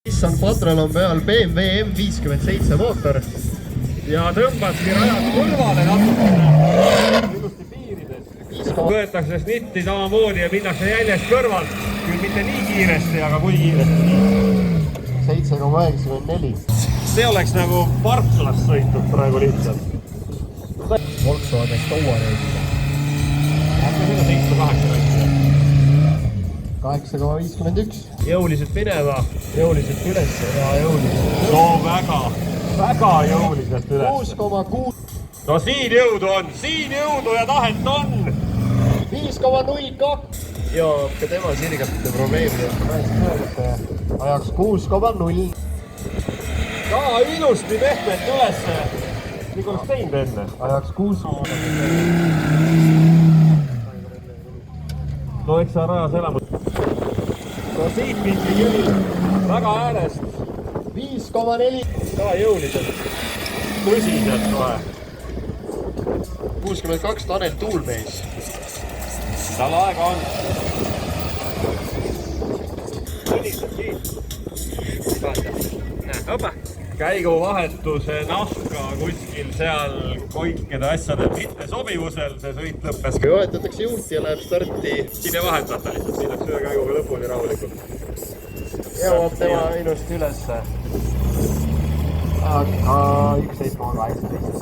Nissan Patrol on peal BMW M57 mootor ja tõmbaski rajad kõrvale natukene ilusti piirides. Võetakse snitti samamoodi ja minnakse jäljest kõrvalt, küll mitte nii kiiresti, aga kui kiiresti. 7,94. See oleks nagu parklas sõitnud praegu lihtsalt. Volkswagen Touareg. Äkki seda 7,8 8,51. Jõuliselt minema, jõuliselt üles. Ja jõuliselt. No väga jõuliselt üles. 6,6. No siin jõudu on, siin jõudu ja tahet on. 5,02. Ja ka tema sirgete probleemid. Ajaks 6,0. Ka ilusti pehmelt ülesse. Nii oleks teinud enne. Ajaks 6. No eks sa rajas elamus. No siit mingi jõi väga äärest. 5,4. Ka jõuliselt. Tõsiselt kohe. 62 Tanel Tuulmees. Tal aega on. Tõnistab siit. Näe, opa. Käiguvahetuse nahka kuskil seal koikede asjade mitte sobivusel see sõit lõppes. Kui vahetatakse juhti ja läheb starti. Siin ei vahetata lihtsalt, siin läks ühe käiguga lõpuni rahulikult. Jõuab tema ilusti ülesse. Aga 11,18.